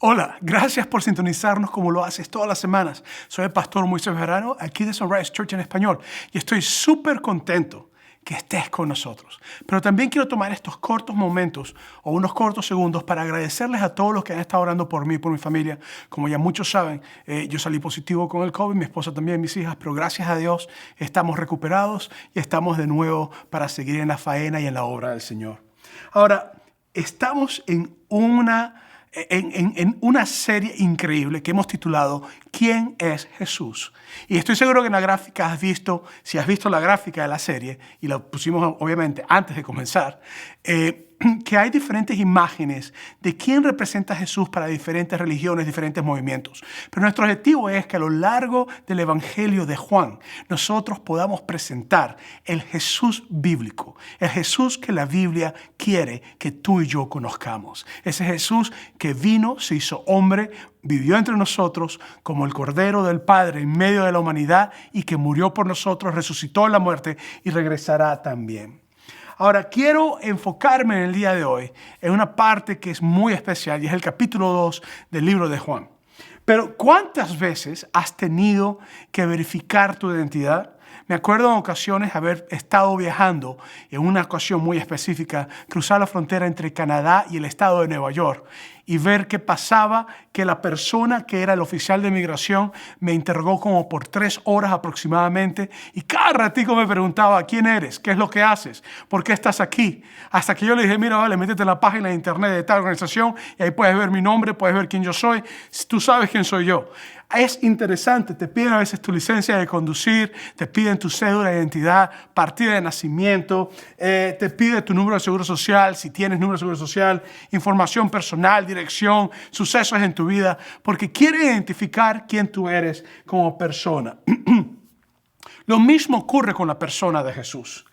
Hola, gracias por sintonizarnos como lo haces todas las semanas. Soy el pastor Moisés Verano, aquí de Sunrise Church en español, y estoy súper contento que estés con nosotros. Pero también quiero tomar estos cortos momentos o unos cortos segundos para agradecerles a todos los que han estado orando por mí y por mi familia. Como ya muchos saben, yo salí positivo con el COVID, mi esposa también, mis hijas, pero gracias a Dios estamos recuperados y estamos de nuevo para seguir en la faena y en la obra del Señor. Ahora, estamos en una serie increíble que hemos titulado ¿Quién es Jesús? Y estoy seguro que en la gráfica si has visto la gráfica de la serie, y la pusimos obviamente antes de comenzar, que hay diferentes imágenes de quién representa a Jesús para diferentes religiones, diferentes movimientos. Pero nuestro objetivo es que a lo largo del Evangelio de Juan nosotros podamos presentar el Jesús bíblico, el Jesús que la Biblia quiere que tú y yo conozcamos. Ese Jesús que vino, se hizo hombre, vivió entre nosotros como el Cordero del Padre en medio de la humanidad y que murió por nosotros, resucitó en la muerte y regresará también. Ahora, quiero enfocarme en el día de hoy en una parte que es muy especial y es el capítulo 2 del libro de Juan. Pero, ¿cuántas veces has tenido que verificar tu identidad? Me acuerdo en ocasiones haber estado viajando, en una ocasión muy específica, cruzar la frontera entre Canadá y el estado de Nueva York y ver qué pasaba, que la persona que era el oficial de migración me interrogó como por 3 horas aproximadamente y cada ratico me preguntaba, ¿quién eres? ¿Qué es lo que haces? ¿Por qué estás aquí? Hasta que yo le dije, mira, vale, métete en la página de internet de tal organización y ahí puedes ver mi nombre, puedes ver quién yo soy, tú sabes quién soy yo. Es interesante, te piden a veces tu licencia de conducir, te piden tu cédula de identidad, partida de nacimiento, te pide tu número de seguro social, si tienes número de seguro social, información personal, dirección, sucesos en tu vida, porque quiere identificar quién tú eres como persona. Lo mismo ocurre con la persona de Jesús.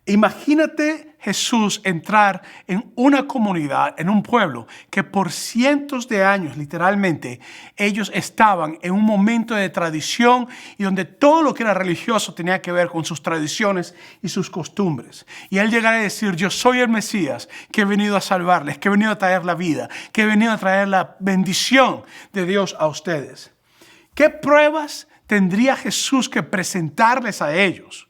Imagínate Jesús entrar en una comunidad, en un pueblo, que por cientos de años, literalmente, ellos estaban en un momento de tradición y donde todo lo que era religioso tenía que ver con sus tradiciones y sus costumbres. Y él llegara a decir, yo soy el Mesías que he venido a salvarles, que he venido a traer la vida, que he venido a traer la bendición de Dios a ustedes. ¿Qué pruebas tendría Jesús que presentarles a ellos?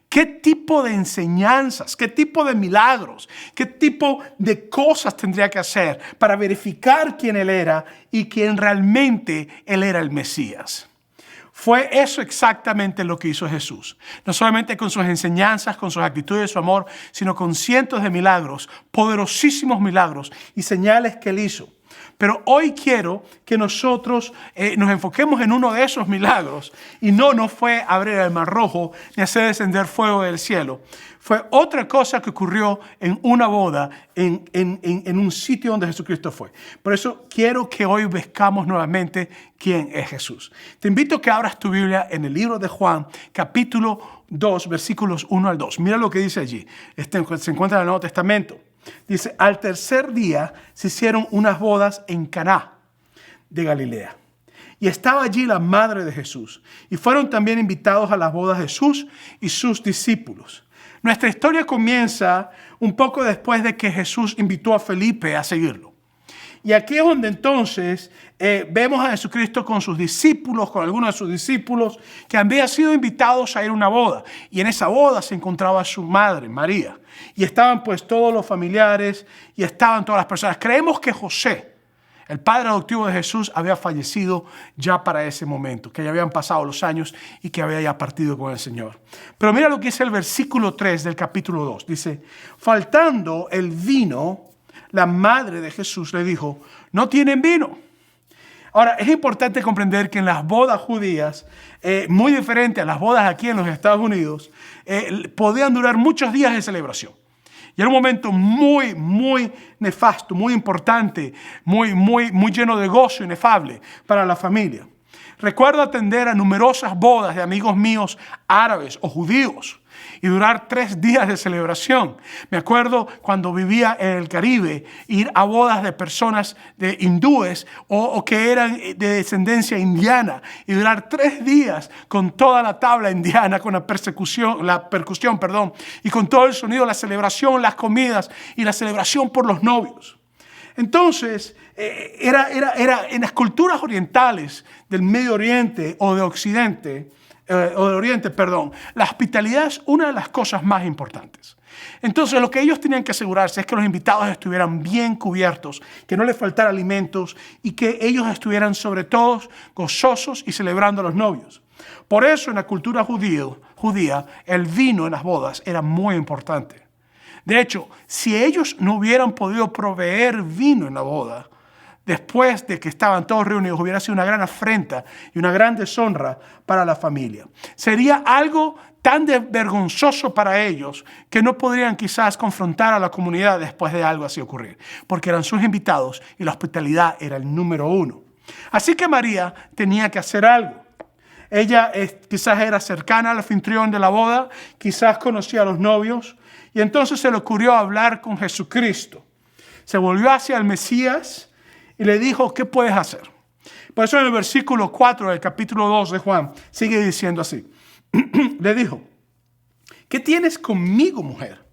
¿Qué tipo de enseñanzas, qué tipo de milagros, qué tipo de cosas tendría que hacer para verificar quién Él era y quién realmente Él era el Mesías? Fue eso exactamente lo que hizo Jesús. No solamente con sus enseñanzas, con sus actitudes, su amor, sino con cientos de milagros, poderosísimos milagros y señales que Él hizo. Pero hoy quiero que nosotros nos enfoquemos en uno de esos milagros. Y no fue abrir el mar rojo ni hacer descender fuego del cielo. Fue otra cosa que ocurrió en una boda en un sitio donde Jesucristo fue. Por eso quiero que hoy buscamos nuevamente quién es Jesús. Te invito a que abras tu Biblia en el libro de Juan, capítulo 2, versículos 1 al 2. Mira lo que dice allí. Se encuentra en el Nuevo Testamento. Dice, al tercer día se hicieron unas bodas en Caná de Galilea. Y estaba allí la madre de Jesús. Y fueron también invitados a las bodas de Jesús y sus discípulos. Nuestra historia comienza un poco después de que Jesús invitó a Felipe a seguirlo. Y aquí es donde entonces vemos a Jesucristo con sus discípulos, con algunos de sus discípulos que habían sido invitados a ir a una boda. Y en esa boda se encontraba su madre, María. Y estaban pues todos los familiares y estaban todas las personas. Creemos que José, el padre adoptivo de Jesús, había fallecido ya para ese momento, que ya habían pasado los años y que había ya partido con el Señor. Pero mira lo que dice el versículo 3 del capítulo 2. Dice, faltando el vino, la madre de Jesús le dijo, no tienen vino. Ahora, es importante comprender que en las bodas judías, muy diferente a las bodas aquí en los Estados Unidos, podían durar muchos días de celebración. Y era un momento muy, muy nefasto, muy importante, muy lleno de gozo inefable para la familia. Recuerdo atender a numerosas bodas de amigos míos árabes o judíos y durar 3 días de celebración. Me acuerdo cuando vivía en el Caribe, ir a bodas de personas de hindúes o que eran de descendencia indiana y durar 3 días con toda la tabla indiana, con la percusión, y con todo el sonido, la celebración, las comidas y la celebración por los novios. Entonces, era en las culturas orientales del Medio Oriente o de Occidente, o del Oriente, perdón, la hospitalidad es una de las cosas más importantes. Entonces, lo que ellos tenían que asegurarse es que los invitados estuvieran bien cubiertos, que no les faltara alimentos y que ellos estuvieran sobre todo gozosos y celebrando a los novios. Por eso, en la cultura judía, el vino en las bodas era muy importante. De hecho, si ellos no hubieran podido proveer vino en la boda, después de que estaban todos reunidos, hubiera sido una gran afrenta y una gran deshonra para la familia. Sería algo tan vergonzoso para ellos que no podrían quizás confrontar a la comunidad después de algo así ocurrir, porque eran sus invitados y la hospitalidad era el número uno. Así que María tenía que hacer algo. Ella quizás era cercana al anfitrión de la boda, quizás conocía a los novios, y entonces se le ocurrió hablar con Jesucristo. Se volvió hacia el Mesías y le dijo, ¿qué puedes hacer? Por eso en el versículo 4 del capítulo 2 de Juan sigue diciendo así. Le dijo, ¿qué tienes conmigo, mujer?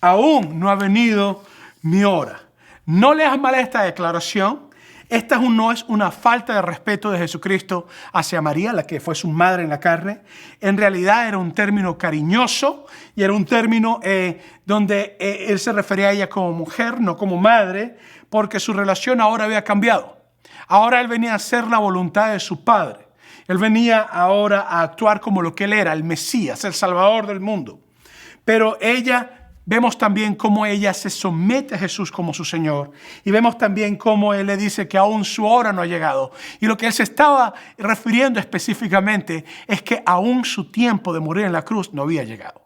Aún no ha venido mi hora. No leas mal esta declaración. Esta no es una falta de respeto de Jesucristo hacia María, la que fue su madre en la carne. En realidad era un término cariñoso y era un término donde él se refería a ella como mujer, no como madre, porque su relación ahora había cambiado. Ahora él venía a hacer la voluntad de su padre. Él venía ahora a actuar como lo que él era, el Mesías, el Salvador del mundo. Pero vemos también cómo ella se somete a Jesús como su Señor. Y vemos también cómo Él le dice que aún su hora no ha llegado. Y lo que Él se estaba refiriendo específicamente es que aún su tiempo de morir en la cruz no había llegado.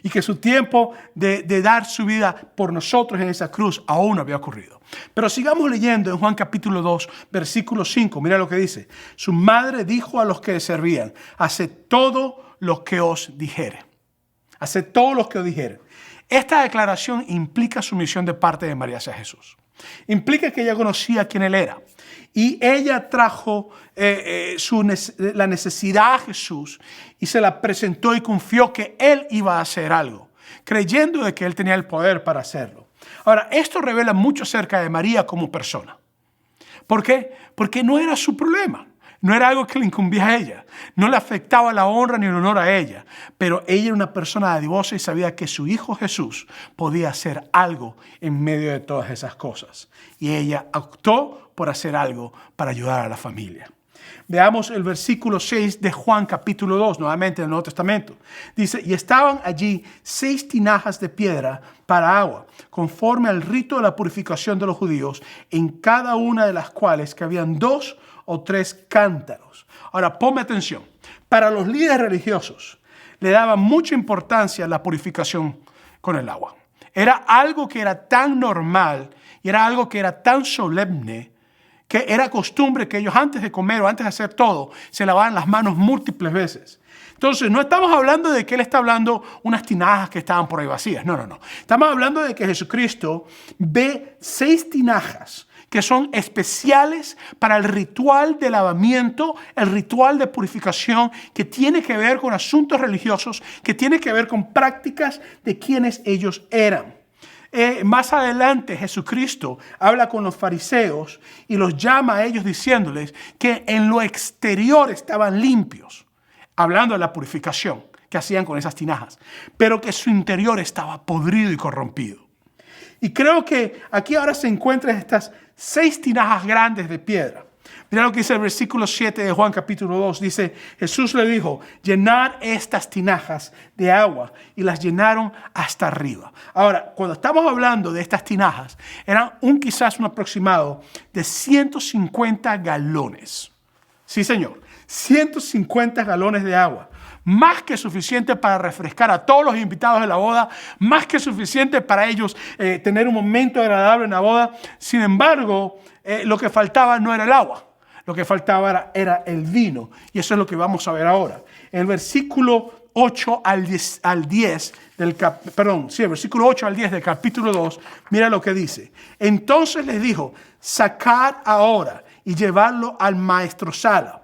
Y que su tiempo de dar su vida por nosotros en esa cruz aún no había ocurrido. Pero sigamos leyendo en Juan capítulo 2, versículo 5. Mira lo que dice. Su madre dijo a los que le servían, haced todo lo que os dijere. Haced todo lo que os dijere. Esta declaración implica sumisión de parte de María hacia Jesús. Implica que ella conocía quién Él era. Y ella trajo la necesidad a Jesús y se la presentó y confió que Él iba a hacer algo, creyendo de que Él tenía el poder para hacerlo. Ahora, esto revela mucho acerca de María como persona. ¿Por qué? Porque no era su problema. No era algo que le incumbía a ella. No le afectaba la honra ni el honor a ella. Pero ella era una persona dadivosa y sabía que su hijo Jesús podía hacer algo en medio de todas esas cosas. Y ella optó por hacer algo para ayudar a la familia. Veamos el versículo 6 de Juan capítulo 2, nuevamente en el Nuevo Testamento. Dice, y estaban allí 6 tinajas de piedra para agua, conforme al rito de la purificación de los judíos, en cada una de las cuales cabían 2 o 3 cántaros. Ahora, ponme atención. Para los líderes religiosos, le daban mucha importancia a la purificación con el agua. Era algo que era tan normal y era algo que era tan solemne que era costumbre que ellos antes de comer o antes de hacer todo, se lavaban las manos múltiples veces. Entonces, no estamos hablando de que Él está hablando unas tinajas que estaban por ahí vacías. No, no, no. Estamos hablando de que Jesucristo ve 6 tinajas que son especiales para el ritual de lavamiento, el ritual de purificación que tiene que ver con asuntos religiosos, que tiene que ver con prácticas de quienes ellos eran. Más adelante Jesucristo habla con los fariseos y los llama a ellos diciéndoles que en lo exterior estaban limpios, hablando de la purificación que hacían con esas tinajas, pero que su interior estaba podrido y corrompido. Y creo que aquí ahora se encuentran estas 6 tinajas grandes de piedra. Mira lo que dice el versículo 7 de Juan capítulo 2. Dice, Jesús le dijo, llenad estas tinajas de agua. Y las llenaron hasta arriba. Ahora, cuando estamos hablando de estas tinajas, eran quizás un aproximado de 150 galones. Sí, señor, 150 galones de agua. Más que suficiente para refrescar a todos los invitados de la boda, más que suficiente para ellos tener un momento agradable en la boda. Sin embargo, lo que faltaba no era el agua, lo que faltaba era el vino. Y eso es lo que vamos a ver ahora. En el versículo 8 al 10 el versículo 8 al 10 del capítulo 2, mira lo que dice. Entonces les dijo, sacad ahora y llevadlo al maestresala.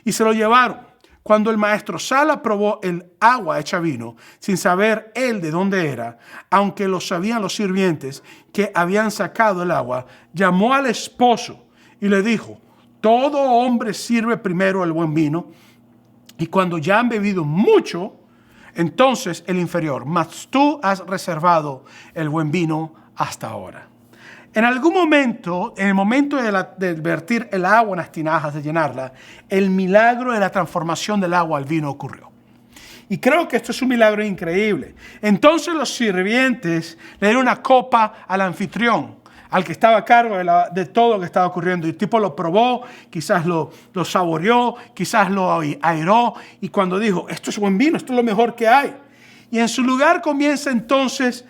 Y se lo llevaron. Cuando el maestro Sala probó el agua hecha vino, sin saber él de dónde era, aunque lo sabían los sirvientes que habían sacado el agua, llamó al esposo y le dijo: todo hombre sirve primero el buen vino, y cuando ya han bebido mucho, entonces el inferior, mas tú has reservado el buen vino hasta ahora. En algún momento, en el momento de vertir el agua en las tinajas, de llenarla, el milagro de la transformación del agua al vino ocurrió. Y creo que esto es un milagro increíble. Entonces los sirvientes le dieron una copa al anfitrión, al que estaba a cargo de todo lo que estaba ocurriendo. Y el tipo lo probó, quizás lo saboreó, quizás lo airó. Y cuando dijo: esto es buen vino, esto es lo mejor que hay. Y en su lugar comienza entonces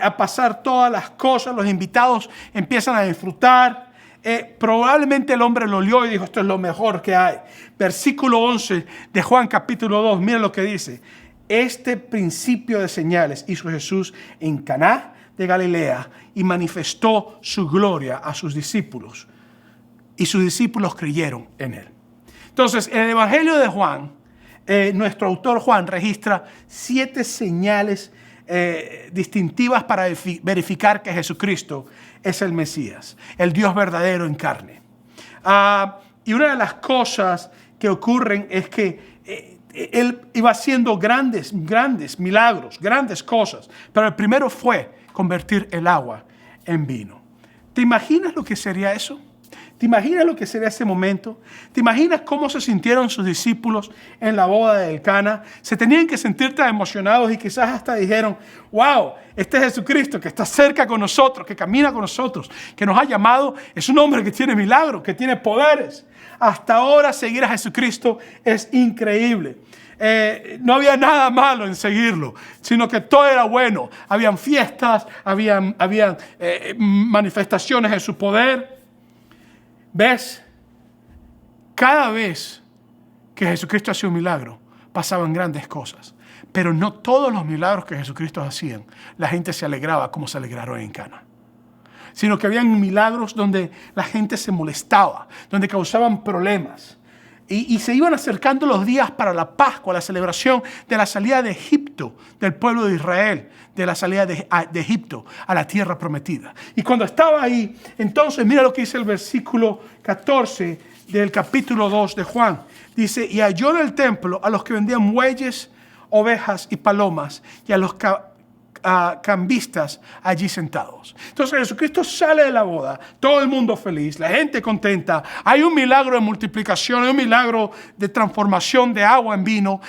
a pasar todas las cosas. Los invitados empiezan a disfrutar. Probablemente el hombre lo olió y dijo: esto es lo mejor que hay. Versículo 11 de Juan capítulo 2, miren lo que dice: este principio de señales hizo Jesús en Caná de Galilea y manifestó su gloria a sus discípulos, y sus discípulos creyeron en él. Entonces, en el Evangelio de Juan, nuestro autor Juan registra 7 señales distintivas para verificar que Jesucristo es el Mesías, el Dios verdadero en carne. Y una de las cosas que ocurren es que él iba haciendo grandes milagros, grandes cosas, pero el primero fue convertir el agua en vino. ¿Te imaginas lo que sería eso? ¿Te imaginas lo que sería ese momento? ¿Te imaginas cómo se sintieron sus discípulos en la boda del Cana? Se tenían que sentir tan emocionados y quizás hasta dijeron: wow, este Jesucristo que está cerca con nosotros, que camina con nosotros, que nos ha llamado, es un hombre que tiene milagros, que tiene poderes. Hasta ahora seguir a Jesucristo es increíble. No había nada malo en seguirlo, sino que todo era bueno. Habían fiestas, habían manifestaciones de su poder. ¿Ves? Cada vez que Jesucristo hacía un milagro, pasaban grandes cosas. Pero no todos los milagros que Jesucristo hacía, la gente se alegraba como se alegraron en Cana. Sino que habían milagros donde la gente se molestaba, donde causaban problemas. Y se iban acercando los días para la Pascua, la celebración de la salida de Egipto, del pueblo de Israel, de la salida de Egipto a la tierra prometida. Y cuando estaba ahí, entonces mira lo que dice el versículo 14 del capítulo 2 de Juan. Dice: y halló en el templo a los que vendían bueyes, ovejas y palomas, y a los cambistas allí sentados. Entonces Jesucristo sale de la boda, todo el mundo feliz, la gente contenta. Hay un milagro de multiplicación, hay un milagro de transformación de agua en vino.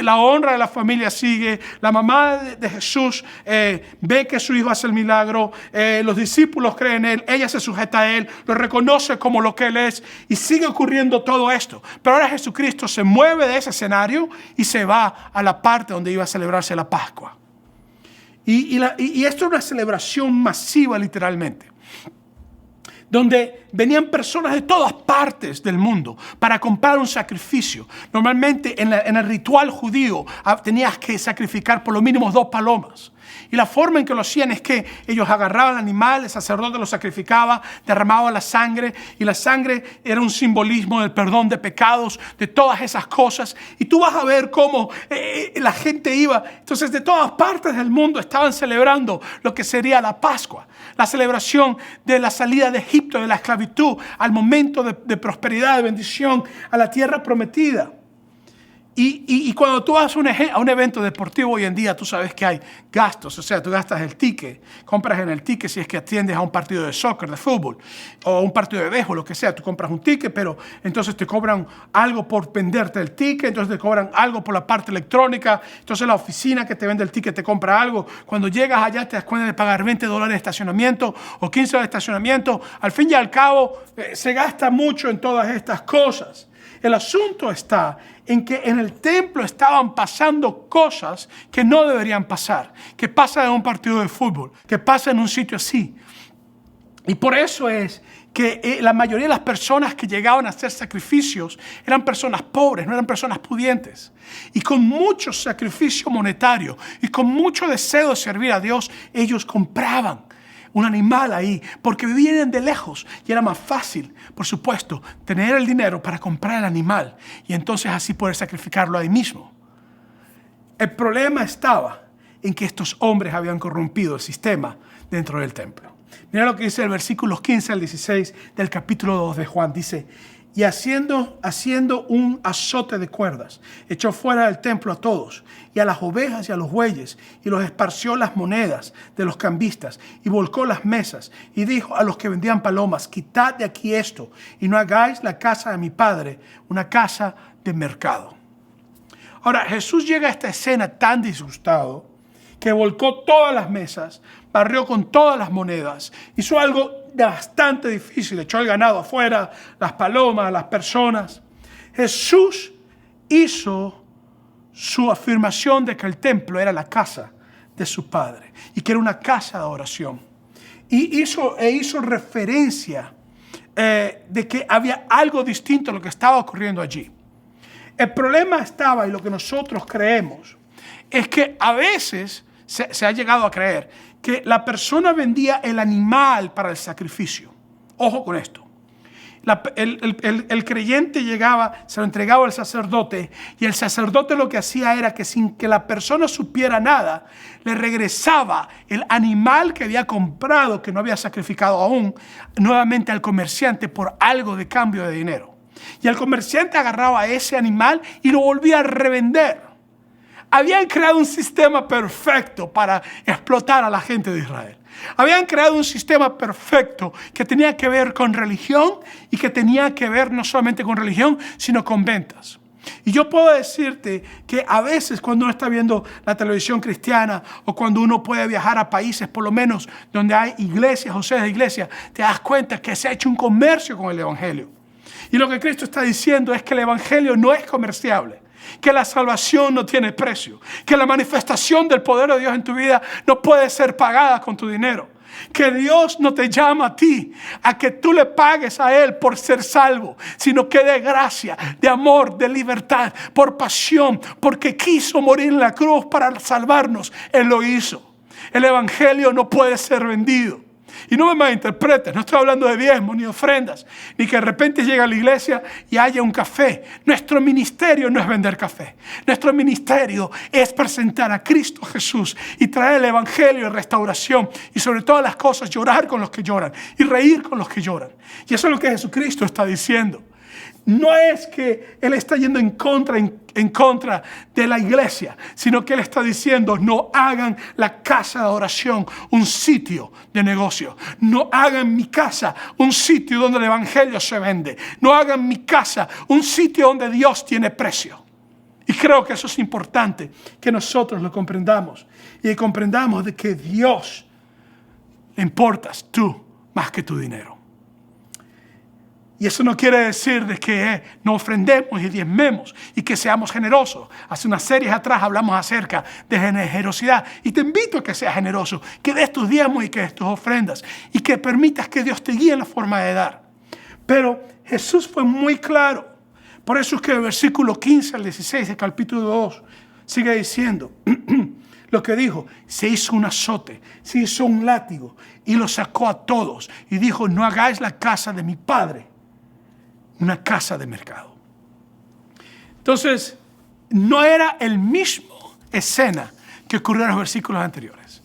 La honra de la familia sigue. La mamá de Jesús ve que su hijo hace el milagro. Los discípulos creen en él, ella se sujeta a él, lo reconoce como lo que él es, y sigue ocurriendo todo esto. Pero ahora Jesucristo se mueve de ese escenario y se va a la parte donde iba a celebrarse la Pascua. Y esto es una celebración masiva, literalmente, donde venían personas de todas partes del mundo para comprar un sacrificio. Normalmente en el ritual judío tenías que sacrificar por lo mínimo 2 palomas. Y la forma en que lo hacían es que ellos agarraban al animal, el sacerdote lo sacrificaba, derramaba la sangre, y la sangre era un simbolismo del perdón de pecados, de todas esas cosas. Y tú vas a ver cómo la gente iba. Entonces, de todas partes del mundo estaban celebrando lo que sería la Pascua, la celebración de la salida de Egipto, de la esclavitud, al momento de prosperidad, de bendición, a la tierra prometida. Y cuando tú vas a un evento deportivo hoy en día, tú sabes que hay gastos. O sea, tú gastas el ticket, compras en el ticket si es que atiendes a un partido de soccer, de fútbol, o un partido de béisbol, lo que sea. Tú compras un ticket, pero entonces te cobran algo por venderte el ticket, entonces te cobran algo por la parte electrónica, entonces la oficina que te vende el ticket te compra algo. Cuando llegas allá te das cuenta de pagar $20 de estacionamiento o 15 de estacionamiento. Al fin y al cabo, se gasta mucho en todas estas cosas. El asunto está en que en el templo estaban pasando cosas que no deberían pasar, que pasan en un partido de fútbol, que pasan en un sitio así. Y por eso es que la mayoría de las personas que llegaban a hacer sacrificios eran personas pobres, no eran personas pudientes. Y con mucho sacrificio monetario y con mucho deseo de servir a Dios, ellos compraban un animal ahí, porque vivían de lejos y era más fácil, por supuesto, tener el dinero para comprar el animal y entonces así poder sacrificarlo ahí mismo. El problema estaba en que estos hombres habían corrompido el sistema dentro del templo. Mira lo que dice el versículo 15 al 16 del capítulo 2 de Juan. Dice, y haciendo un azote de cuerdas, echó fuera del templo a todos, y a las ovejas y a los bueyes, y los esparció las monedas de los cambistas, y volcó las mesas, y dijo a los que vendían palomas, quitad de aquí esto, y no hagáis la casa de mi padre una casa de mercado. Ahora, Jesús llega a esta escena tan disgustado, que volcó todas las mesas, barrió con todas las monedas, hizo algo bastante difícil, echó el ganado afuera, las palomas, las personas. Jesús hizo su afirmación de que el templo era la casa de su Padre y que era una casa de oración. Y hizo referencia de que había algo distinto a lo que estaba ocurriendo allí. El problema estaba, y lo que nosotros creemos, es que a veces se ha llegado a creer que la persona vendía el animal para el sacrificio. Ojo con esto. El creyente llegaba, se lo entregaba al sacerdote, y el sacerdote lo que hacía era que sin que la persona supiera nada, le regresaba el animal que había comprado, que no había sacrificado aún, nuevamente al comerciante por algo de cambio de dinero. Y el comerciante agarraba ese animal y lo volvía a revender. Habían creado un sistema perfecto para explotar a la gente de Israel. Habían creado un sistema perfecto que tenía que ver con religión y que tenía que ver no solamente con religión, sino con ventas. Y yo puedo decirte que a veces cuando uno está viendo la televisión cristiana o cuando uno puede viajar a países, por lo menos donde hay iglesias o sedes de iglesias, te das cuenta que se ha hecho un comercio con el evangelio. Y lo que Cristo está diciendo es que el evangelio no es comerciable, que la salvación no tiene precio, que la manifestación del poder de Dios en tu vida no puede ser pagada con tu dinero, que Dios no te llama a ti a que tú le pagues a Él por ser salvo, sino que de gracia, de amor, de libertad, por pasión, porque quiso morir en la cruz para salvarnos. Él lo hizo. El evangelio no puede ser vendido. Y no me malinterpretes, no estoy hablando de diezmos ni ofrendas, ni que de repente llegue a la iglesia y haya un café. Nuestro ministerio no es vender café. Nuestro ministerio es presentar a Cristo Jesús y traer el evangelio y restauración. Y sobre todas las cosas, llorar con los que lloran y reír con los que lloran. Y eso es lo que Jesucristo está diciendo. No es que Él está yendo en contra de la iglesia, sino que Él está diciendo, no hagan la casa de oración un sitio de negocio. No hagan mi casa un sitio donde el evangelio se vende. No hagan mi casa un sitio donde Dios tiene precio. Y creo que eso es importante, que nosotros lo comprendamos. Y comprendamos de que Dios le importas tú más que tu dinero. Y eso no quiere decir de que no ofrendemos y diezmemos y que seamos generosos. Hace unas series atrás hablamos acerca de generosidad. Y te invito a que seas generoso, que des tus diezmos y que des tus ofrendas. Y que permitas que Dios te guíe en la forma de dar. Pero Jesús fue muy claro. Por eso es que el versículo 15 al 16 del capítulo 2 sigue diciendo lo que dijo. Se hizo un azote, se hizo un látigo y lo sacó a todos. Y dijo, no hagáis la casa de mi Padre una casa de mercado. Entonces, no era el mismo escena que ocurrió en los versículos anteriores.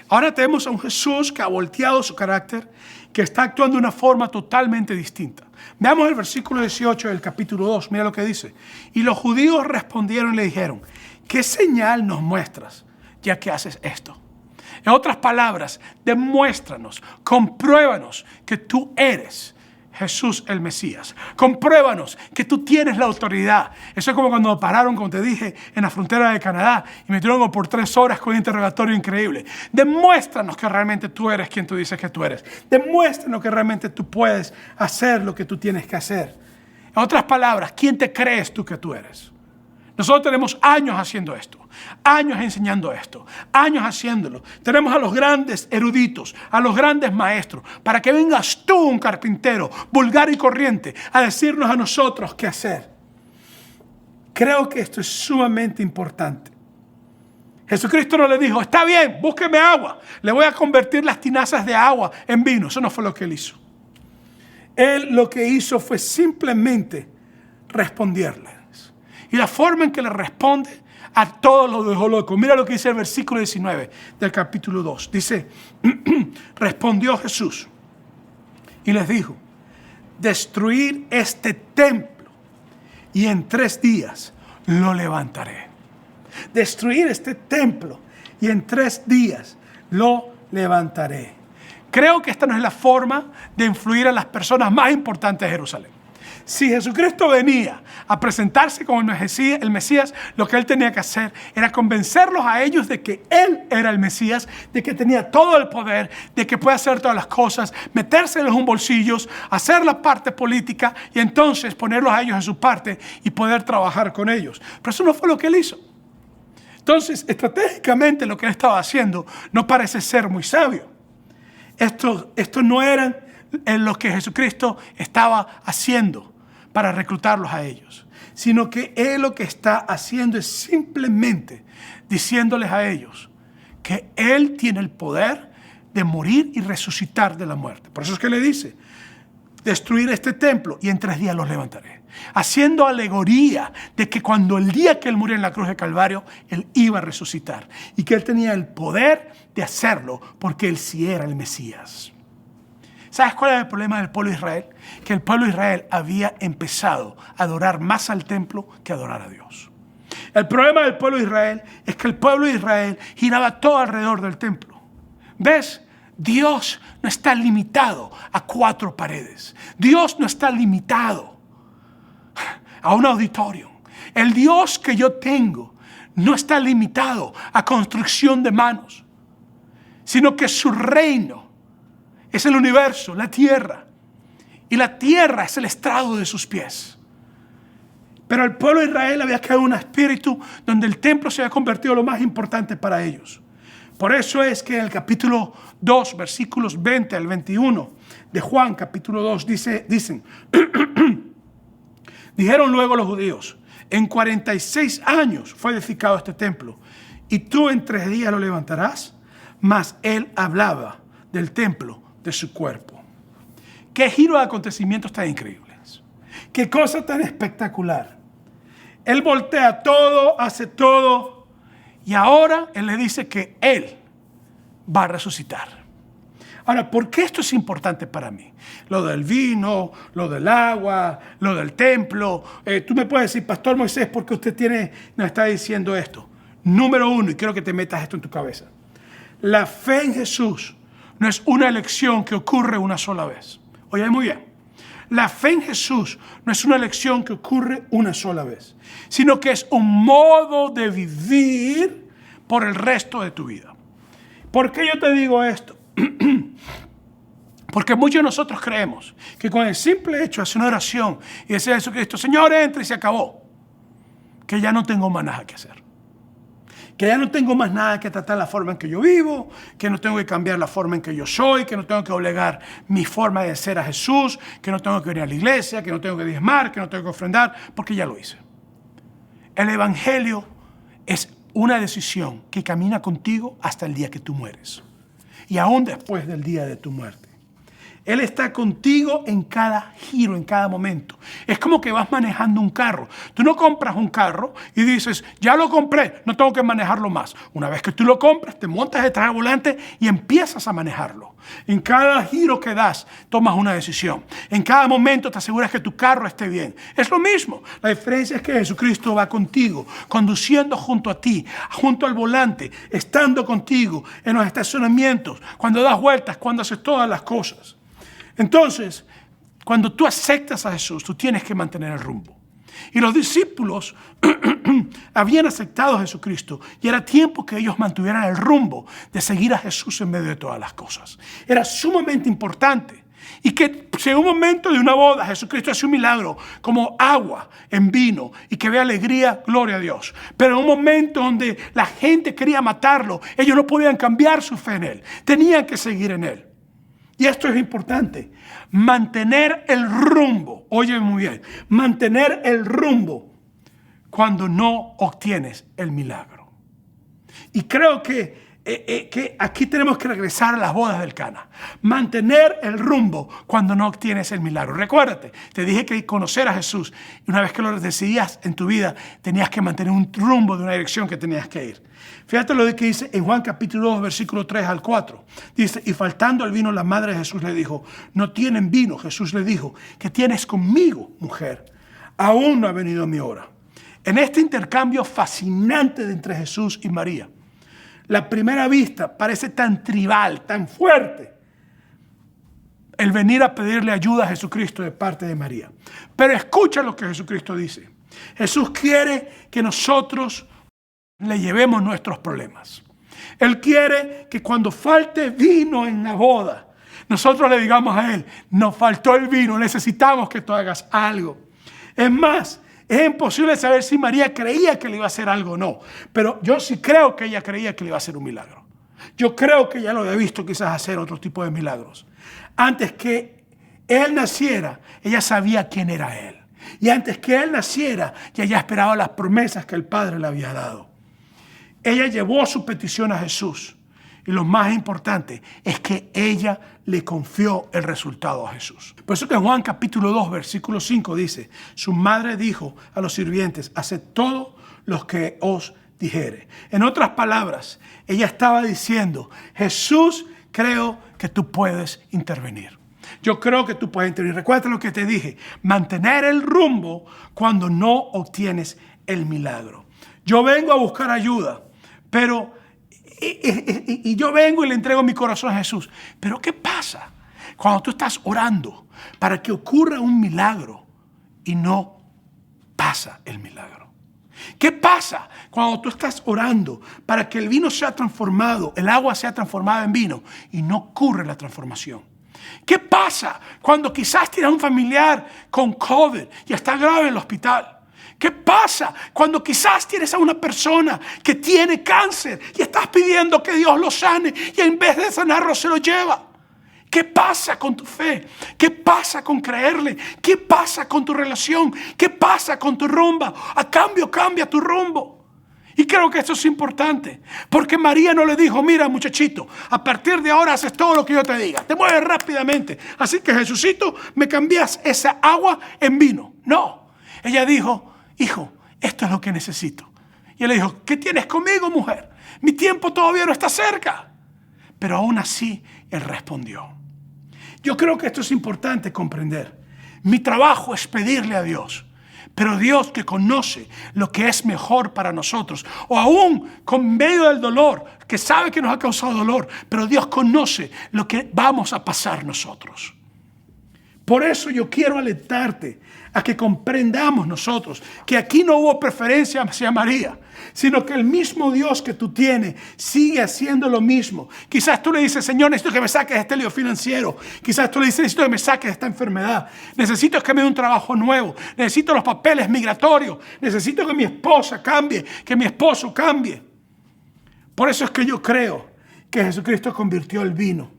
Ahora tenemos a un Jesús que ha volteado su carácter, que está actuando de una forma totalmente distinta. Veamos el versículo 18 del capítulo 2. Mira lo que dice. Y los judíos respondieron y le dijeron, ¿qué señal nos muestras ya que haces esto? En otras palabras, demuéstranos, compruébanos que tú eres Jesús el Mesías. Compruébanos que tú tienes la autoridad. Eso es como cuando me pararon, como te dije, en la frontera de Canadá y me tuvieron por 3 horas con un interrogatorio increíble. Demuéstranos que realmente tú eres quien tú dices que tú eres. Demuéstranos que realmente tú puedes hacer lo que tú tienes que hacer. En otras palabras, ¿quién te crees tú que tú eres? Nosotros tenemos años haciendo esto, años enseñando esto, años haciéndolo. Tenemos a los grandes eruditos, a los grandes maestros, para que vengas tú, un carpintero, vulgar y corriente, a decirnos a nosotros qué hacer. Creo que esto es sumamente importante. Jesucristo no le dijo, está bien, búsqueme agua, le voy a convertir las tinazas de agua en vino. Eso no fue lo que él hizo. Él lo que hizo fue simplemente responderles. Y la forma en que le responde a todos los dejó locos. Mira lo que dice el versículo 19 del capítulo 2. Dice, respondió Jesús y les dijo, destruir este templo y en 3 días lo levantaré. Destruir este templo y en 3 días lo levantaré. Creo que esta no es la forma de influir a las personas más importantes de Jerusalén. Si Jesucristo venía a presentarse como el Mesías, lo que él tenía que hacer era convencerlos a ellos de que él era el Mesías, de que tenía todo el poder, de que puede hacer todas las cosas, metérselos en un bolsillo, hacer la parte política y entonces ponerlos a ellos en su parte y poder trabajar con ellos. Pero eso no fue lo que él hizo. Entonces, estratégicamente lo que él estaba haciendo no parece ser muy sabio. Esto no eran lo que Jesucristo estaba haciendo para reclutarlos a ellos, sino que él lo que está haciendo es simplemente diciéndoles a ellos que él tiene el poder de morir y resucitar de la muerte. Por eso es que le dice, destruir este templo y en 3 días los levantaré. Haciendo alegoría de que cuando el día que él murió en la cruz de Calvario, él iba a resucitar y que él tenía el poder de hacerlo porque él sí era el Mesías. ¿Sabes cuál era el problema del pueblo de Israel? Que el pueblo de Israel había empezado a adorar más al templo que a adorar a Dios. El problema del pueblo de Israel es que el pueblo de Israel giraba todo alrededor del templo. ¿Ves? Dios no está limitado a 4 paredes. Dios no está limitado a un auditorio. El Dios que yo tengo no está limitado a construcción de manos, sino que su reino es el universo, la tierra. Y la tierra es el estrado de sus pies. Pero el pueblo de Israel había caído en un espíritu donde el templo se había convertido en lo más importante para ellos. Por eso es que en el capítulo 2, versículos 20 al 21 de Juan, capítulo 2, dicen, dijeron luego los judíos, en 46 años fue edificado este templo, y tú en 3 días lo levantarás. Mas él hablaba del templo de su cuerpo. Qué giro de acontecimientos tan increíbles. Qué cosa tan espectacular. Él voltea todo, hace todo, y ahora él le dice que él va a resucitar. Ahora, ¿por qué esto es importante para mí? Lo del vino, lo del agua, lo del templo. Tú me puedes decir, Pastor Moisés, ¿por qué usted nos está diciendo esto? Número 1, y quiero que te metas esto en tu cabeza. La fe en Jesús no es una elección que ocurre una sola vez. Oye, muy bien. La fe en Jesús no es una elección que ocurre una sola vez, sino que es un modo de vivir por el resto de tu vida. ¿Por qué yo te digo esto? Porque muchos de nosotros creemos que con el simple hecho de hacer una oración y decir a Jesucristo, Señor, entra y se acabó, que ya no tengo más nada que hacer. Que ya no tengo más nada que tratar la forma en que yo vivo, que no tengo que cambiar la forma en que yo soy, que no tengo que obligar mi forma de ser a Jesús, que no tengo que ir a la iglesia, que no tengo que diezmar, que no tengo que ofrendar, porque ya lo hice. El evangelio es una decisión que camina contigo hasta el día que tú mueres y aún después del día de tu muerte. Él está contigo en cada giro, en cada momento. Es como que vas manejando un carro. Tú no compras un carro y dices, ya lo compré, no tengo que manejarlo más. Una vez que tú lo compras, te montas detrás del volante y empiezas a manejarlo. En cada giro que das, tomas una decisión. En cada momento te aseguras que tu carro esté bien. Es lo mismo. La diferencia es que Jesucristo va contigo, conduciendo junto a ti, junto al volante, estando contigo en los estacionamientos, cuando das vueltas, cuando haces todas las cosas. Entonces, cuando tú aceptas a Jesús, tú tienes que mantener el rumbo. Y los discípulos habían aceptado a Jesucristo y era tiempo que ellos mantuvieran el rumbo de seguir a Jesús en medio de todas las cosas. Era sumamente importante. Y que si en un momento de una boda Jesucristo hace un milagro como agua en vino y que ve alegría, gloria a Dios. Pero en un momento donde la gente quería matarlo, ellos no podían cambiar su fe en Él. Tenían que seguir en Él. Y esto es importante, mantener el rumbo, oye muy bien, mantener el rumbo cuando no obtienes el milagro. Y creo que aquí tenemos que regresar a las bodas del Cana. Mantener el rumbo cuando no obtienes el milagro. Recuérdate, te dije que conocer a Jesús, y una vez que lo decidías en tu vida, tenías que mantener un rumbo de una dirección que tenías que ir. Fíjate lo que dice en Juan capítulo 2, versículo 3 al 4. Dice, y faltando el vino, la madre de Jesús le dijo, no tienen vino. Jesús le dijo, ¿qué tienes conmigo, mujer? Aún no ha venido mi hora. En este intercambio fascinante entre Jesús y María, la primera vista parece tan tribal, tan fuerte, el venir a pedirle ayuda a Jesucristo de parte de María. Pero escucha lo que Jesucristo dice. Jesús quiere que nosotros le llevemos nuestros problemas. Él quiere que cuando falte vino en la boda, nosotros le digamos a Él, nos faltó el vino, necesitamos que tú hagas algo. Es más, es imposible saber si María creía que le iba a hacer algo o no. Pero yo sí creo que ella creía que le iba a hacer un milagro. Yo creo que ella lo había visto quizás hacer otro tipo de milagros. Antes que Él naciera, ella sabía quién era Él. Y antes que Él naciera, ella esperaba las promesas que el Padre le había dado. Ella llevó su petición a Jesús. Y lo más importante es que ella le confió el resultado a Jesús. Por eso que en Juan capítulo 2, versículo 5 dice, su madre dijo a los sirvientes, haced todo lo que os dijere. En otras palabras, ella estaba diciendo, Jesús, creo que tú puedes intervenir. Yo creo que tú puedes intervenir. Recuerda lo que te dije, mantener el rumbo cuando no obtienes el milagro. Yo vengo a buscar ayuda, pero y yo vengo y le entrego mi corazón a Jesús. Pero ¿qué pasa cuando tú estás orando para que ocurra un milagro y no pasa el milagro? ¿Qué pasa cuando tú estás orando para que el vino sea transformado, el agua sea transformada en vino y no ocurre la transformación? ¿Qué pasa cuando quizás tienes un familiar con COVID y está grave en el hospital? ¿Qué pasa cuando quizás tienes a una persona que tiene cáncer y estás pidiendo que Dios lo sane y en vez de sanarlo se lo lleva? ¿Qué pasa con tu fe? ¿Qué pasa con creerle? ¿Qué pasa con tu relación? ¿Qué pasa con tu rumbo? A cambio, cambia tu rumbo. Y creo que esto es importante, porque María no le dijo, mira muchachito, a partir de ahora haces todo lo que yo te diga, te mueves rápidamente, así que Jesucito, me cambias esa agua en vino. No, ella dijo, hijo, esto es lo que necesito. Y él le dijo, ¿qué tienes conmigo, mujer? Mi tiempo todavía no está cerca. Pero aún así, él respondió. Yo creo que esto es importante comprender. Mi trabajo es pedirle a Dios. Pero Dios, que conoce lo que es mejor para nosotros, o aún con medio del dolor, que sabe que nos ha causado dolor, pero Dios conoce lo que vamos a pasar nosotros. Por eso yo quiero alentarte a que comprendamos nosotros que aquí no hubo preferencia hacia María, sino que el mismo Dios que tú tienes sigue haciendo lo mismo. Quizás tú le dices, Señor, necesito que me saques de este lío financiero. Quizás tú le dices, necesito que me saques de esta enfermedad. Necesito que me dé un trabajo nuevo. Necesito los papeles migratorios. Necesito que mi esposa cambie, que mi esposo cambie. Por eso es que yo creo que Jesucristo convirtió el vino.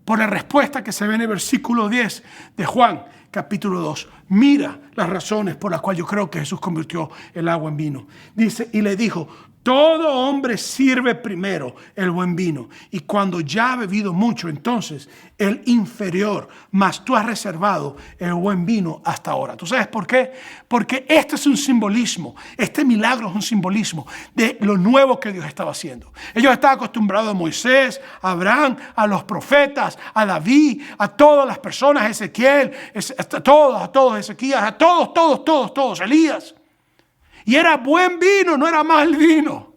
Por la respuesta que se ve en el versículo 10 de Juan, capítulo 2. Mira las razones por las cuales yo creo que Jesús convirtió el agua en vino. Dice, y le dijo, todo hombre sirve primero el buen vino, y cuando ya ha bebido mucho, entonces el inferior, mas tú has reservado el buen vino hasta ahora. ¿Tú sabes por qué? Porque este es un simbolismo, este milagro es un simbolismo de lo nuevo que Dios estaba haciendo. Ellos estaban acostumbrados a Moisés, a Abraham, a los profetas, a David, a todas las personas, a Ezequiel, a todos Ezequías, a todos, Elías. Y era buen vino, no era mal vino.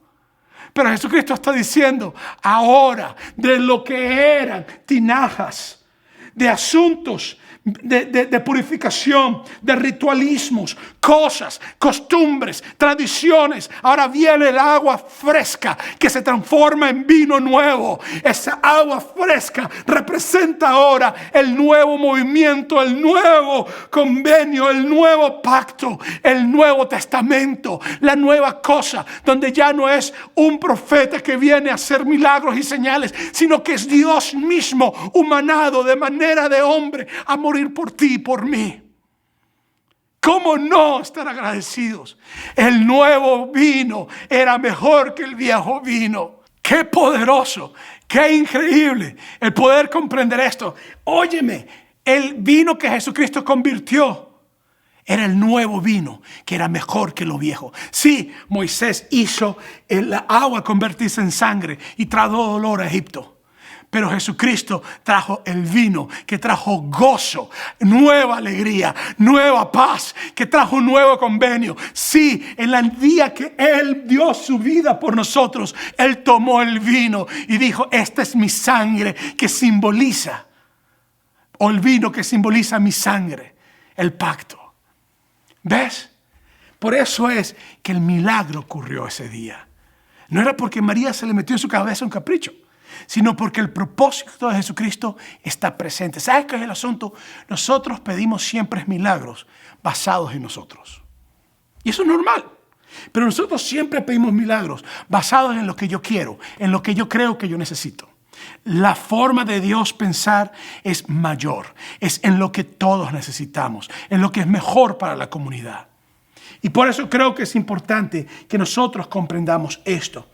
Pero Jesucristo está diciendo, ahora, de lo que eran tinajas, de asuntos de purificación, de ritualismos, cosas, costumbres, tradiciones. Ahora viene el agua fresca que se transforma en vino nuevo. Esa agua fresca representa ahora el nuevo movimiento, el nuevo convenio, el nuevo pacto, el nuevo testamento, la nueva cosa, donde ya no es un profeta que viene a hacer milagros y señales, sino que es Dios mismo humanado de manera de hombre a morir por ti y por mí. ¿Cómo no estar agradecidos? El nuevo vino era mejor que el viejo vino. ¡Qué poderoso! ¡Qué increíble el poder comprender esto! Óyeme, el vino que Jesucristo convirtió era el nuevo vino, que era mejor que lo viejo. Sí, Moisés hizo el agua convertirse en sangre y trajo dolor a Egipto. Pero Jesucristo trajo el vino que trajo gozo, nueva alegría, nueva paz, que trajo un nuevo convenio. Sí, en el día que Él dio su vida por nosotros, Él tomó el vino y dijo, esta es mi sangre que simboliza, o el vino que simboliza mi sangre, el pacto. ¿Ves? Por eso es que el milagro ocurrió ese día. No era porque María se le metió en su cabeza un capricho, sino porque el propósito de Jesucristo está presente. ¿Sabes qué es el asunto? Nosotros pedimos siempre milagros basados en nosotros. Y eso es normal. Pero nosotros siempre pedimos milagros basados en lo que yo quiero, en lo que yo creo que yo necesito. La forma de Dios pensar es mayor. Es en lo que todos necesitamos, en lo que es mejor para la comunidad. Y por eso creo que es importante que nosotros comprendamos esto.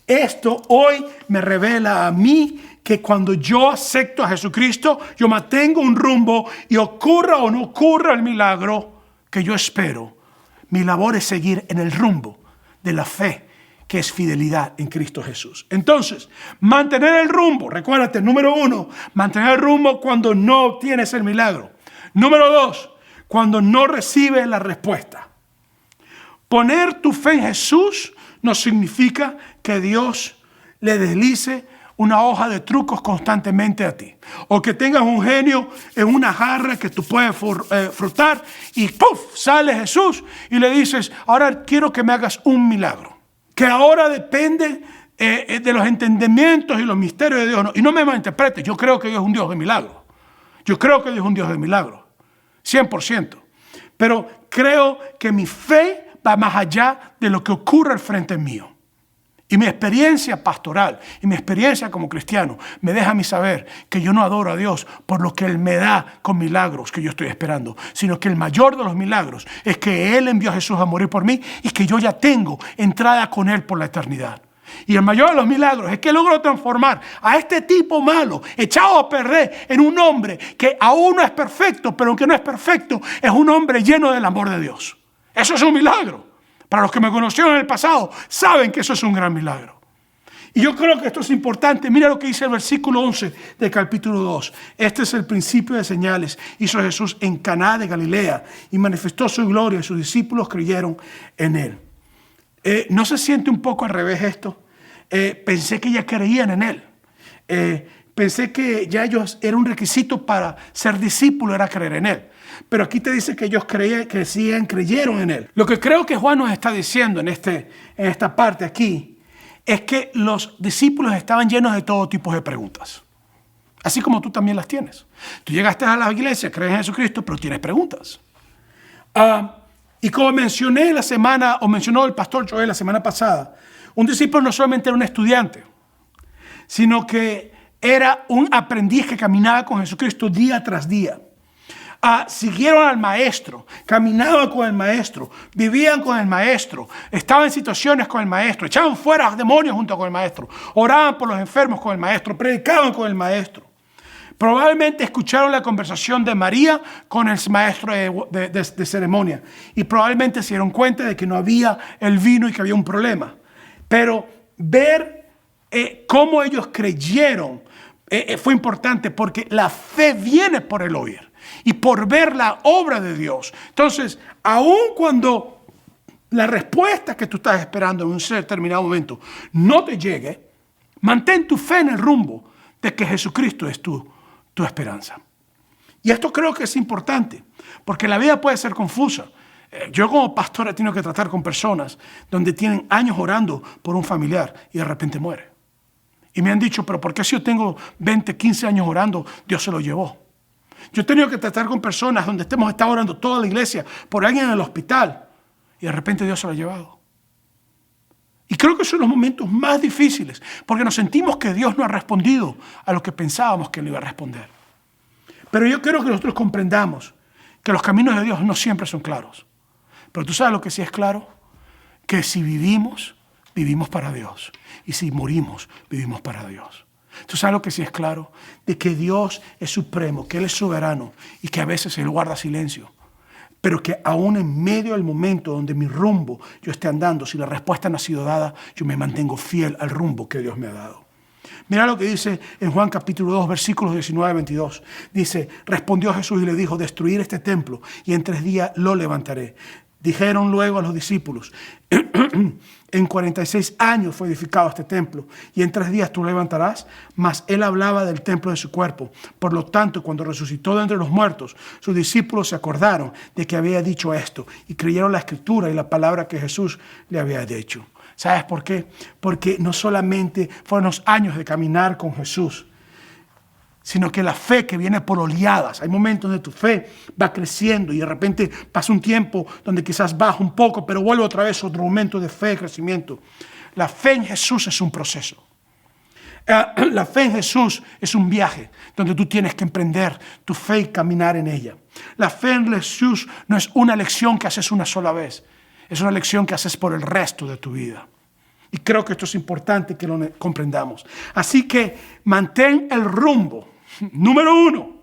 Esto hoy me revela a mí que cuando yo acepto a Jesucristo, yo mantengo un rumbo y ocurra o no ocurra el milagro que yo espero, mi labor es seguir en el rumbo de la fe, que es fidelidad en Cristo Jesús. Entonces, mantener el rumbo. Recuérdate, número 1, mantener el rumbo cuando no obtienes el milagro. Número 2, cuando no recibes la respuesta. Poner tu fe en Jesús no significa que Dios le deslice una hoja de trucos constantemente a ti. O que tengas un genio en una jarra que tú puedes frotar y ¡puf! Sale Jesús y le dices, ahora quiero que me hagas un milagro. Que ahora depende de los entendimientos y los misterios de Dios. No, y no me malinterpretes, yo creo que Dios es un Dios de milagros. Yo creo que Dios es un Dios de milagros, 100%. Pero creo que mi fe va más allá de lo que ocurre al frente mío. Y mi experiencia pastoral y mi experiencia como cristiano me deja a mí saber que yo no adoro a Dios por lo que Él me da con milagros que yo estoy esperando, sino que el mayor de los milagros es que Él envió a Jesús a morir por mí y que yo ya tengo entrada con Él por la eternidad. Y el mayor de los milagros es que logró transformar a este tipo malo, echado a perder, en un hombre que aún no es perfecto, pero aunque no es perfecto, es un hombre lleno del amor de Dios. Eso es un milagro. Para los que me conocieron en el pasado, saben que eso es un gran milagro. Y yo creo que esto es importante. Mira lo que dice el versículo 11 del capítulo 2. Este es el principio de señales. Hizo Jesús en Caná de Galilea y manifestó su gloria y sus discípulos creyeron en él. ¿No se siente un poco al revés esto? Pensé que ya creían en él. Pensé que ya ellos era un requisito para ser discípulo, era creer en él. Pero aquí te dice que ellos creyeron en él. Lo que creo que Juan nos está diciendo en esta parte aquí es que los discípulos estaban llenos de todo tipo de preguntas. Así como tú también las tienes. Tú llegaste a la iglesia, crees en Jesucristo, pero tienes preguntas. Y como mencionó el pastor Joel la semana pasada, un discípulo no solamente era un estudiante, sino que era un aprendiz que caminaba con Jesucristo día tras día. Siguieron al maestro, caminaban con el maestro, vivían con el maestro, estaban en situaciones con el maestro, echaban fuera demonios junto con el maestro, oraban por los enfermos con el maestro, predicaban con el maestro. Probablemente escucharon la conversación de María con el maestro de ceremonia y probablemente se dieron cuenta de que no había el vino y que había un problema. Pero ver cómo ellos creyeron fue importante porque la fe viene por el oír y por ver la obra de Dios. Entonces, aun cuando la respuesta que tú estás esperando en un determinado momento no te llegue, mantén tu fe en el rumbo de que Jesucristo es tu esperanza. Y esto creo que es importante, porque la vida puede ser confusa. Yo como pastor he tenido que tratar con personas donde tienen años orando por un familiar y de repente muere. Y me han dicho, pero ¿por qué si yo tengo 20, 15 años orando, Dios se lo llevó? Yo he tenido que tratar con personas donde hemos estado orando toda la iglesia por alguien en el hospital y de repente Dios se lo ha llevado. Y creo que son los momentos más difíciles porque nos sentimos que Dios no ha respondido a lo que pensábamos que Él iba a responder. Pero yo quiero que nosotros comprendamos que los caminos de Dios no siempre son claros. Pero tú sabes lo que sí es claro, que si vivimos, vivimos para Dios. Y si morimos, vivimos para Dios. Tú sabes lo que sí es claro, de que Dios es supremo, que Él es soberano y que a veces Él guarda silencio. Pero que aún en medio del momento donde mi rumbo yo esté andando, si la respuesta no ha sido dada, yo me mantengo fiel al rumbo que Dios me ha dado. Mira lo que dice en Juan capítulo 2, versículos 19 y 22. Dice, respondió Jesús y le dijo, destruir este templo y en 3 días lo levantaré. Dijeron luego a los discípulos, en 46 años fue edificado este templo y en 3 días tú lo levantarás. Mas él hablaba del templo de su cuerpo. Por lo tanto, cuando resucitó de entre los muertos, sus discípulos se acordaron de que había dicho esto y creyeron la escritura y la palabra que Jesús le había dicho. ¿Sabes por qué? Porque no solamente fueron los años de caminar con Jesús, sino que la fe que viene por oleadas. Hay momentos donde tu fe va creciendo y de repente pasa un tiempo donde quizás baja un poco, pero vuelve otra vez otro momento de fe y crecimiento. La fe en Jesús es un proceso. La fe en Jesús es un viaje donde tú tienes que emprender tu fe y caminar en ella. La fe en Jesús no es una lección que haces una sola vez. Es una lección que haces por el resto de tu vida. Y creo que esto es importante que lo comprendamos. Así que mantén el rumbo. Número 1,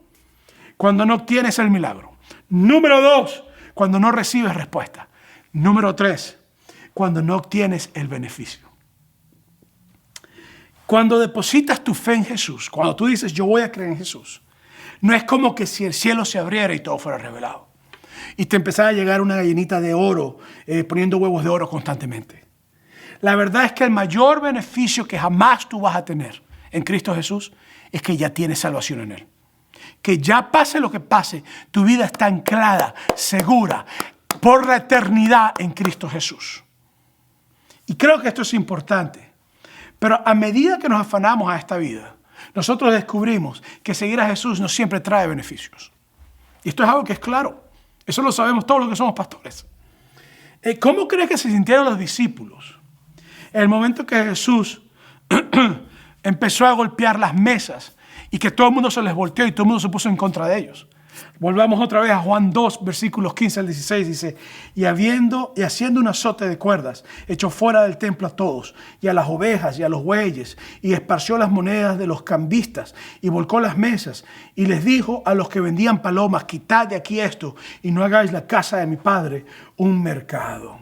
cuando no obtienes el milagro. Número 2, cuando no recibes respuesta. Número 3, cuando no obtienes el beneficio. Cuando depositas tu fe en Jesús, cuando tú dices yo voy a creer en Jesús, no es como que si el cielo se abriera y todo fuera revelado. Y te empezara a llegar una gallinita de oro, poniendo huevos de oro constantemente. La verdad es que el mayor beneficio que jamás tú vas a tener en Cristo Jesús es que ya tienes salvación en Él. Que ya pase lo que pase, tu vida está anclada, segura, por la eternidad en Cristo Jesús. Y creo que esto es importante. Pero a medida que nos afanamos a esta vida, nosotros descubrimos que seguir a Jesús no siempre trae beneficios. Y esto es algo que es claro. Eso lo sabemos todos los que somos pastores. ¿Cómo crees que se sintieron los discípulos en el momento que Jesús empezó a golpear las mesas y que todo el mundo se les volteó y todo el mundo se puso en contra de ellos? Volvamos otra vez a Juan 2, versículos 15 al 16, dice, y haciendo un azote de cuerdas, echó fuera del templo a todos, y a las ovejas y a los bueyes, y esparció las monedas de los cambistas, y volcó las mesas, y les dijo a los que vendían palomas, quitad de aquí esto, y no hagáis la casa de mi padre un mercado.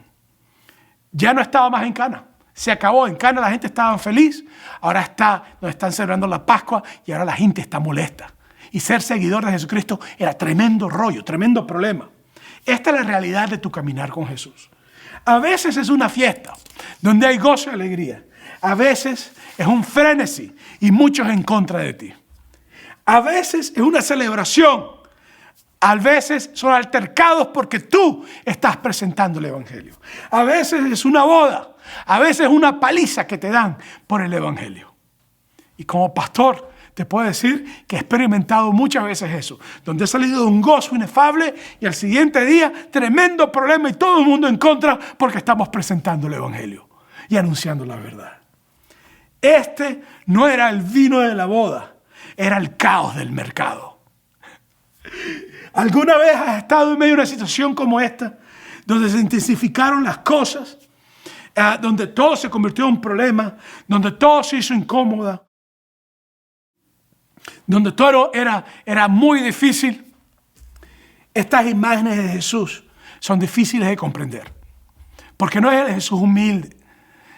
Ya no estaba más en Cana. Se acabó. En Cana la gente estaba feliz. Ahora está donde están celebrando la Pascua y ahora la gente está molesta. Y ser seguidor de Jesucristo era tremendo rollo, tremendo problema. Esta es la realidad de tu caminar con Jesús. A veces es una fiesta donde hay gozo y alegría. A veces es un frenesí y muchos en contra de ti. A veces es una celebración. A veces son altercados porque tú estás presentando el Evangelio. A veces es una boda. A veces es una paliza que te dan por el Evangelio. Y como pastor te puedo decir que he experimentado muchas veces eso, donde he salido de un gozo inefable y al siguiente día tremendo problema y todo el mundo en contra porque estamos presentando el Evangelio y anunciando la verdad. Este no era el vino de la boda, era el caos del mercado. ¿Alguna vez has estado en medio de una situación como esta, donde se intensificaron las cosas, donde todo se convirtió en un problema, donde todo se hizo incómodo, donde todo era muy difícil? Estas imágenes de Jesús son difíciles de comprender, porque no es el Jesús humilde,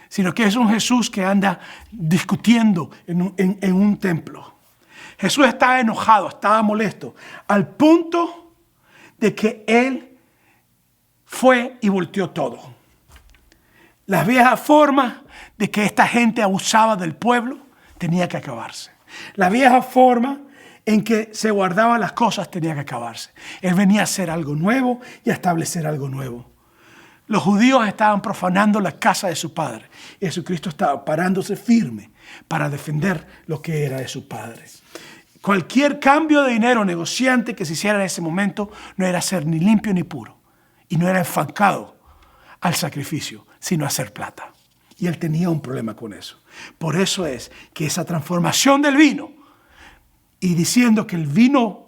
sino que es un Jesús que anda discutiendo en un templo. Jesús estaba enojado, estaba molesto, al punto de que Él fue y volteó todo. Las viejas formas de que esta gente abusaba del pueblo tenía que acabarse. La vieja forma en que se guardaban las cosas tenía que acabarse. Él venía a hacer algo nuevo y a establecer algo nuevo. Los judíos estaban profanando la casa de su padre. Y Jesucristo estaba parándose firme para defender lo que era de su padre. Cualquier cambio de dinero negociante que se hiciera en ese momento no era ser ni limpio ni puro. Y no era enfocado al sacrificio, sino a hacer plata. Y él tenía un problema con eso. Por eso es que esa transformación del vino y diciendo que el vino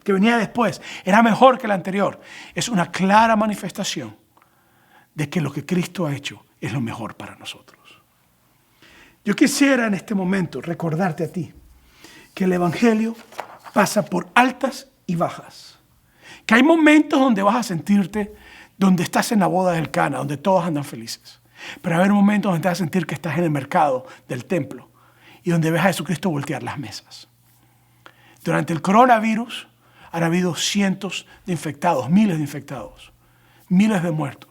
que venía después era mejor que el anterior, es una clara manifestación de que lo que Cristo ha hecho es lo mejor para nosotros. Yo quisiera en este momento recordarte a ti que el Evangelio pasa por altas y bajas. Que hay momentos donde vas a sentirte, donde estás en la boda del Cana, donde todos andan felices. Pero va a haber momentos donde te vas a sentir que estás en el mercado del templo y donde ves a Jesucristo voltear las mesas. Durante el coronavirus han habido cientos de infectados, miles de infectados, miles de muertos.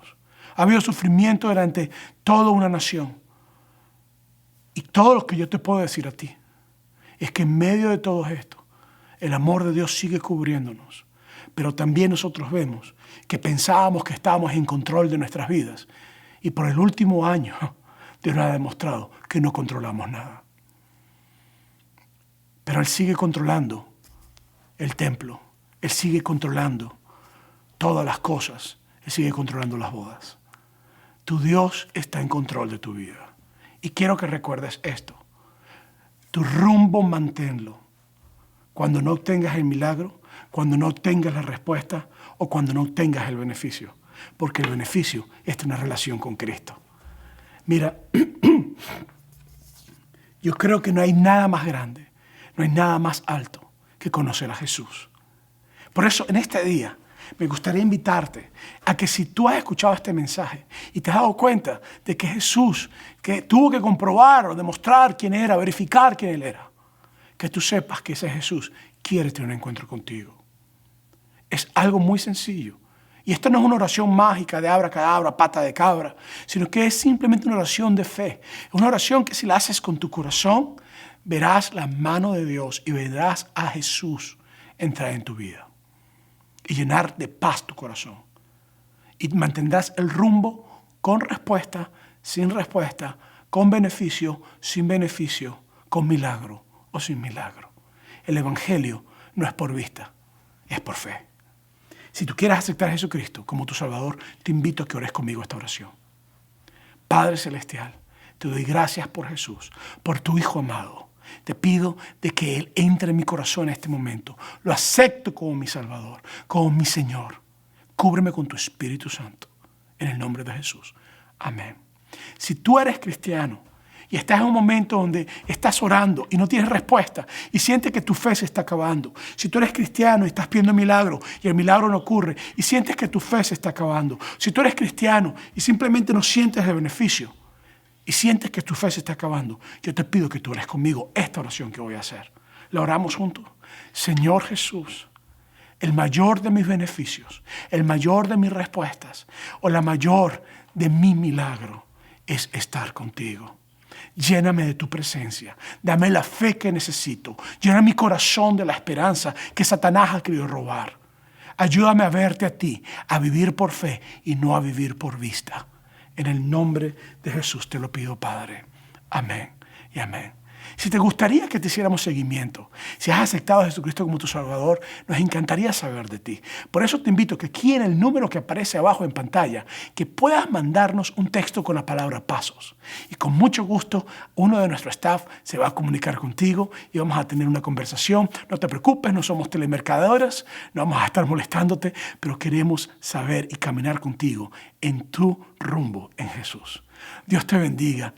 Ha habido sufrimiento durante toda una nación. Y todo lo que yo te puedo decir a ti es que en medio de todo esto, el amor de Dios sigue cubriéndonos. Pero también nosotros vemos que pensábamos que estábamos en control de nuestras vidas. Y por el último año, Dios nos ha demostrado que no controlamos nada. Pero Él sigue controlando el templo. Él sigue controlando todas las cosas. Él sigue controlando las bodas. Tu Dios está en control de tu vida. Y quiero que recuerdes esto. Tu rumbo manténlo. Cuando no obtengas el milagro, cuando no obtengas la respuesta o cuando no obtengas el beneficio. Porque el beneficio es una relación con Cristo. Mira, yo creo que no hay nada más grande, no hay nada más alto que conocer a Jesús. Por eso, en este día, me gustaría invitarte a que si tú has escuchado este mensaje y te has dado cuenta de que Jesús, que tuvo que comprobar o demostrar quién era, verificar quién Él era, que tú sepas que ese Jesús quiere tener un encuentro contigo. Es algo muy sencillo. Y esto no es una oración mágica de abracadabra, pata de cabra, sino que es simplemente una oración de fe. Es una oración que si la haces con tu corazón, verás la mano de Dios y verás a Jesús entrar en tu vida y llenar de paz tu corazón. Y mantendrás el rumbo con respuesta, sin respuesta, con beneficio, sin beneficio, con milagro o sin milagro. El Evangelio no es por vista, es por fe. Si tú quieres aceptar a Jesucristo como tu Salvador, te invito a que ores conmigo esta oración. Padre Celestial, te doy gracias por Jesús, por tu Hijo amado. Te pido de que Él entre en mi corazón en este momento. Lo acepto como mi Salvador, como mi Señor. Cúbreme con tu Espíritu Santo. En el nombre de Jesús. Amén. Si tú eres cristiano y estás en un momento donde estás orando y no tienes respuesta y sientes que tu fe se está acabando. Si tú eres cristiano y estás pidiendo milagro y el milagro no ocurre y sientes que tu fe se está acabando. Si tú eres cristiano y simplemente no sientes el beneficio y sientes que tu fe se está acabando, yo te pido que tú ores conmigo esta oración que voy a hacer. La oramos juntos. Señor Jesús, el mayor de mis beneficios, el mayor de mis respuestas o la mayor de mi milagro es estar contigo. Lléname de tu presencia, dame la fe que necesito, llena mi corazón de la esperanza que Satanás ha querido robar. Ayúdame a verte a ti, a vivir por fe y no a vivir por vista. En el nombre de Jesús te lo pido, Padre. Amén y amén. Si te gustaría que te hiciéramos seguimiento, si has aceptado a Jesucristo como tu Salvador, nos encantaría saber de ti. Por eso te invito a que aquí en el número que aparece abajo en pantalla, que puedas mandarnos un texto con la palabra pasos. Y con mucho gusto, uno de nuestro staff se va a comunicar contigo y vamos a tener una conversación. No te preocupes, no somos telemercaderas, no vamos a estar molestándote, pero queremos saber y caminar contigo en tu rumbo en Jesús. Dios te bendiga.